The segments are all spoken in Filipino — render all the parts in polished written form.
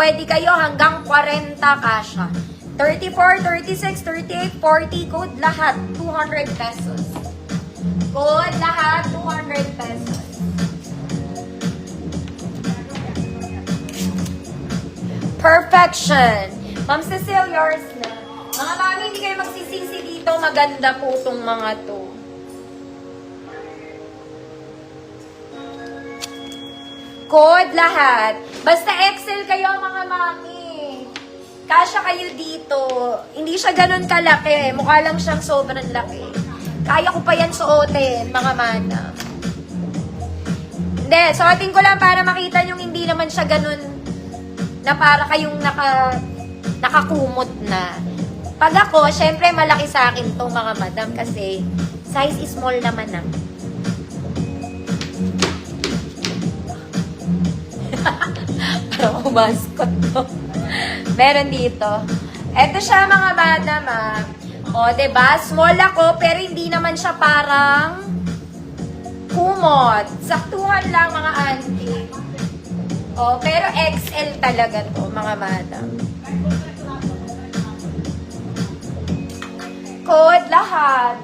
pwede kayo hanggang 40 kasha. 34, 36, 38, 40, code lahat, 200 pesos. Code lahat, 200 pesos. Perfection. Ma'am Cecile, yours na. Mga mami, hindi kayo magsisisi dito. Maganda po itong mga to. Code lahat. Basta Excel kayo, mga mami. Kasya kayo dito. Hindi siya ganun kalaki. Mukha lang siyang sobrang laki. Kaya ko pa yan suotin, mga mana. Hindi, suotin ko lang para makita yung hindi naman siya ganun na para kayong nakakumot na. Pag ako, syempre malaki sa akin to mga madam kasi size is small naman na. Parang umaskot to. Meron dito. Eto siya mga madam O, diba? Small ako pero hindi naman siya parang kumot. Saktuhan lang mga auntie. O, pero XL talaga to mga madam. Code lahat.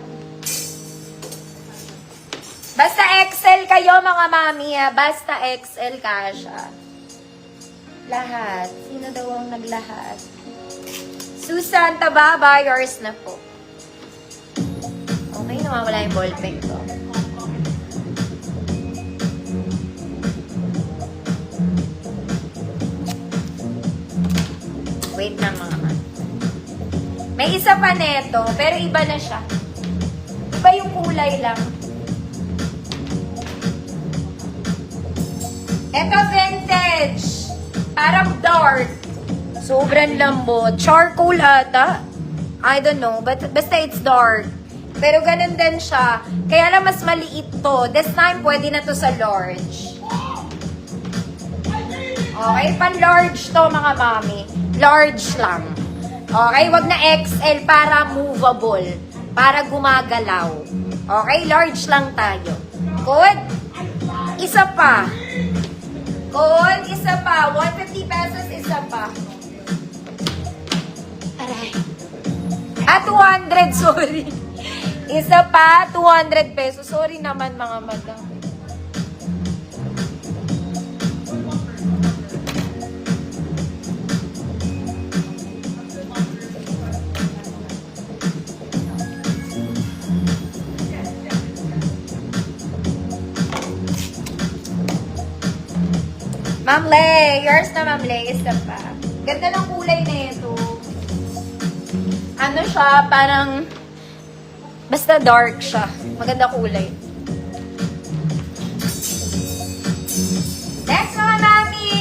Basta XL kayo mga mami Basta XL kasha. Lahat. Sino daw ang naglahat? Susan Tababa, yours na po. Okay, nawawala yung ballpen ko. Wait na mga man. May isa pa neto, pero iba na siya. Iba yung kulay lang. Ito vintage. Parang dark. Sobrang lambot. Charcoal ata. I don't know. But basta it's dark. Pero ganun din siya. Kaya lang mas maliit to. This time, pwede na to sa large. Okay, pan-large to mga mami. Large lang. Okay, wag na XL para movable. Para gumagalaw. Okay, large lang tayo. Good? Isa pa. Good, isa pa. 150 pesos, isa pa. Aray. 200, sorry. Isa pa, 200 pesos. Sorry naman mga madam. Ma'am Le, yours na Ma'am Le, isa pa. Ganda ng kulay na ito. Ano siya, parang, basta dark siya. Maganda kulay. Next mga mami!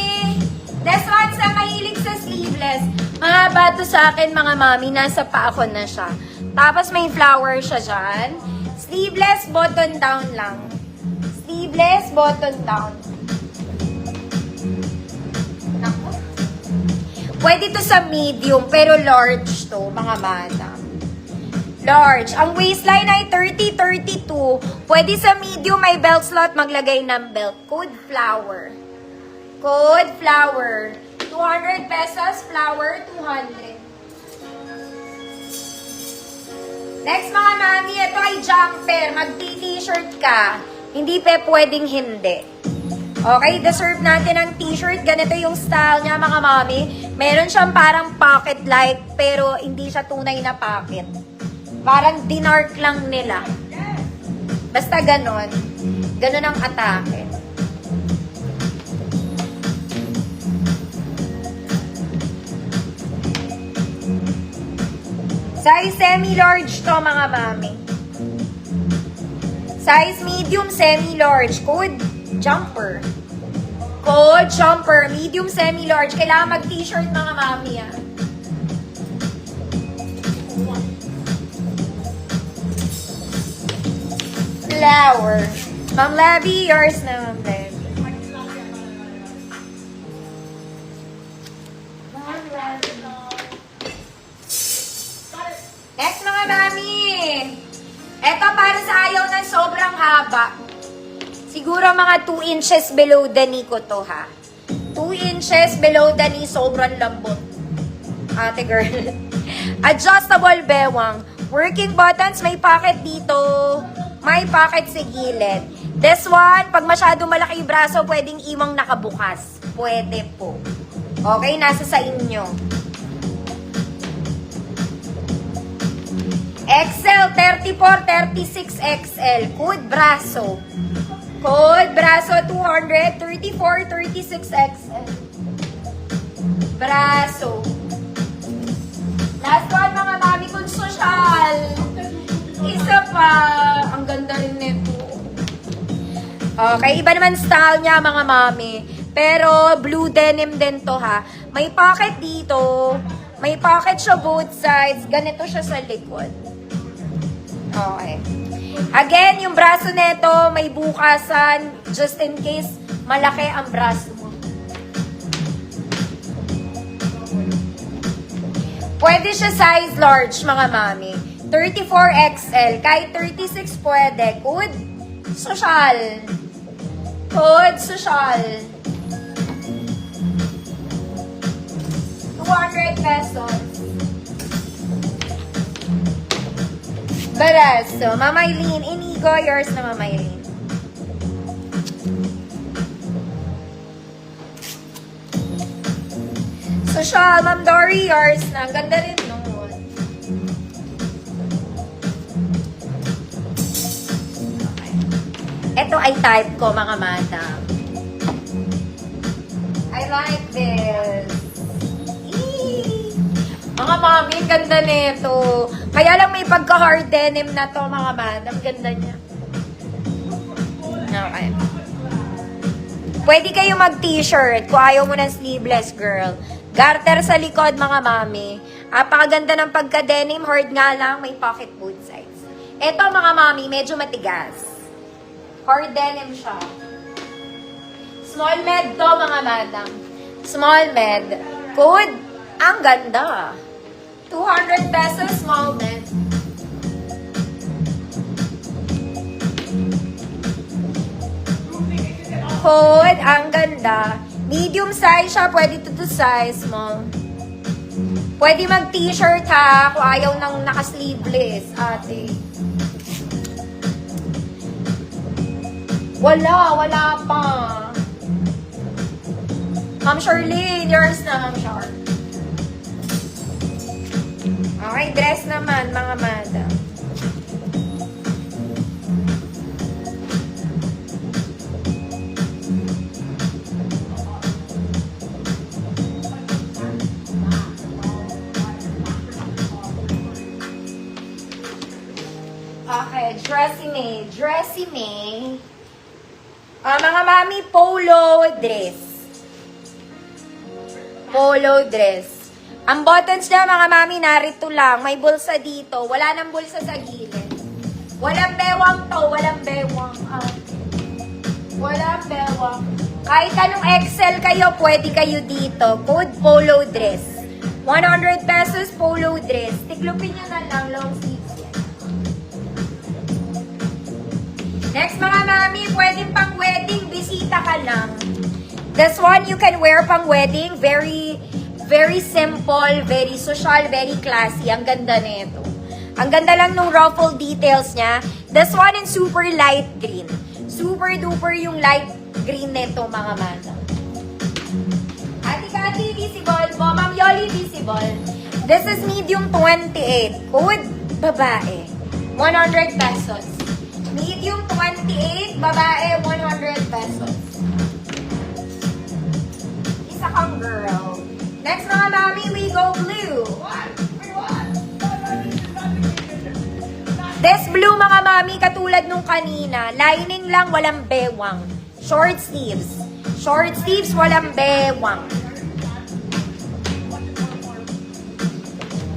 Next one sa mahilig sa sleeveless. Mga bato sa akin mga mami, nasa pa ako na siya. Tapos may flower siya dyan. Sleeveless, button down lang. Sleeveless, button down. Pwede to sa medium, pero large to, mga madam. Large. Ang waistline ay 30-32. Pwede sa medium, may belt slot, maglagay ng belt. Code flower. Code flower. 200 pesos, flower, 200. Next mga mami, ito ay jumper. Mag-t-shirt ka. Hindi pwedeng hindi. Okay, deserve natin ang t-shirt. Ganito yung style niya, mga mami. Meron siyang parang pocket-like, pero hindi siya tunay na pocket. Parang dinark lang nila. Basta ganon. Ganon ang atake. Size semi-large to, mga mami. Size medium, semi-large. Code jumper. Code jumper. Medium, semi-large. Kailangan mag-t-shirt mga mami Flower. Ma'am Levy, yours na Ma'am Levy. Next mga mami. Eto para sa ayaw ng sobrang haba. Siguro mga 2 inches below the knee ko to ha. 2 inches below the knee, sobrang lambot. Ate girl. Adjustable bewang. Working buttons, may pocket dito. May pocket sa gilid. This one, pag masyado malaki yung braso, pwedeng imang nakabukas. Pwede po. Okay, nasa sa inyo. XL, 34, 36 XL. Code braso. Code braso 200, 34, 36 XL. Braso. Last one mga mami kung social. Isa pa. Ang ganda rin nito. Okay, iba naman style niya mga mami. Pero blue denim din to ha. May pocket dito. May pocket siya both sides. Ganito siya sa likod. Okay. Again, yung braso nito may bukasan. Just in case malaki ang braso mo. Pwede siya size large mga mami. 34XL. Kahit 36 pwede. Code social. Code social. 200 pesos. Baraso. Mama Eileen. Inigo. Yours na Mama Eileen. Social. Ma'am Dory. Yours na. Ang ganda rin nun. Okay. Ito ay type ko mga madam. I like this. Mga mami, ganda nito. Kaya lang may pagka-hard denim na to, mga madam. Ganda niya. Okay. Pwede kayo mag-t-shirt kung ayaw mo ng sleeveless, girl. Garter sa likod, mga mami. Apakaganda ng pagka-denim. Hard nga lang, may pocket both sides. Ito, mga mami, medyo matigas. Hard denim siya. Small med to, mga madam. Small med. Good. Ang ganda. 200 pesos, small med. Code, ang ganda. Medium size siya, pwede to size, small. Pwede mag-t-shirt ha, kung ayaw ng naka-sleeveless, ate. Wala pa. Ma'am Charlene, yours na, Ma'am Char. Okay, dress naman, mga madam. Okay, dressy May. Mga mami, polo dress. Polo dress. Ang buttons niya, mga mami, narito lang. May bulsa dito. Wala nang bulsa sa gilid. Walang bewang to. Walang bewang. Walang bewang. Kahit anong XL kayo, pwede kayo dito. Code polo dress. 100 pesos polo dress. Tiklupin nyo na lang. Long sleeves yan. Next, mga mami, pwedeng pang wedding. Bisita ka lang. This one, you can wear pang wedding. Very simple, very social, very classy. Ang ganda nito. Ang ganda lang nung ruffle details niya. This one in super light green. Super duper yung light green nito, mga madam. Ate Cathy, visible po. Ma'am Yoli, visible. This is medium 28. Code, babae. 100 pesos. Medium 28, babae, 100 pesos. Isa kang girl. Next, mga mami, we go blue. This blue, mga mami, katulad nung kanina. Lining lang, walang bewang. Short sleeves. Short sleeves, walang bewang.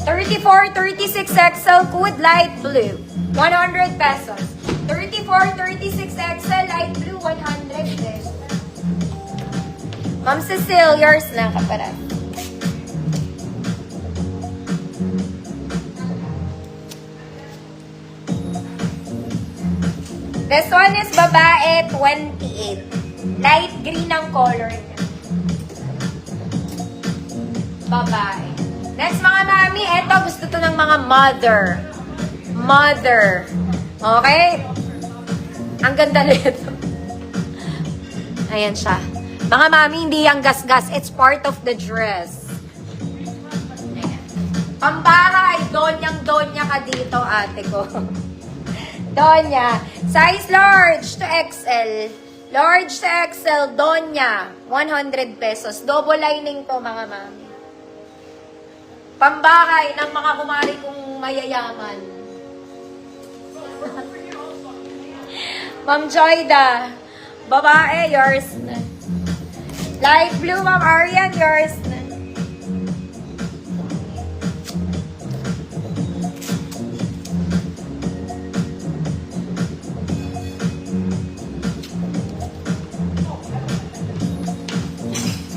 34, 36 XL, good light blue. 100 pesos. 34, 36 XL, light blue, 100 pesos. Ma'am Cecile, yours na, kaparat. This one is babae, 28. Light green ang color niya. babae. Next mga mami, eto gusto to ng mga mother. Mother. Okay? Ang ganda nito. Ayan siya. Mga mami, hindi yung gas-gas. It's part of the dress. Ayan. Pambahay, donyang-donya ka dito, ate ko. Donya. Size large to XL. Large to XL, Donya. 100 pesos. Double lining to, mga mami. Pambahay ng mga kumari kong mayayaman. Ma'am Joyda. Babae, yours na. Light blue, Ma'am Arian, yours na.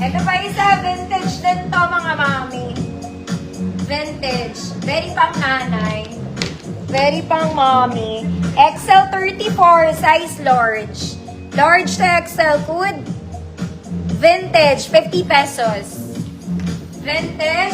Ito pa isa, vintage din to mga mami. Vintage. Very pang nanay. Very pang mommy. XL 34, size large. Large to XL, good. Vintage, 50 pesos. Vintage.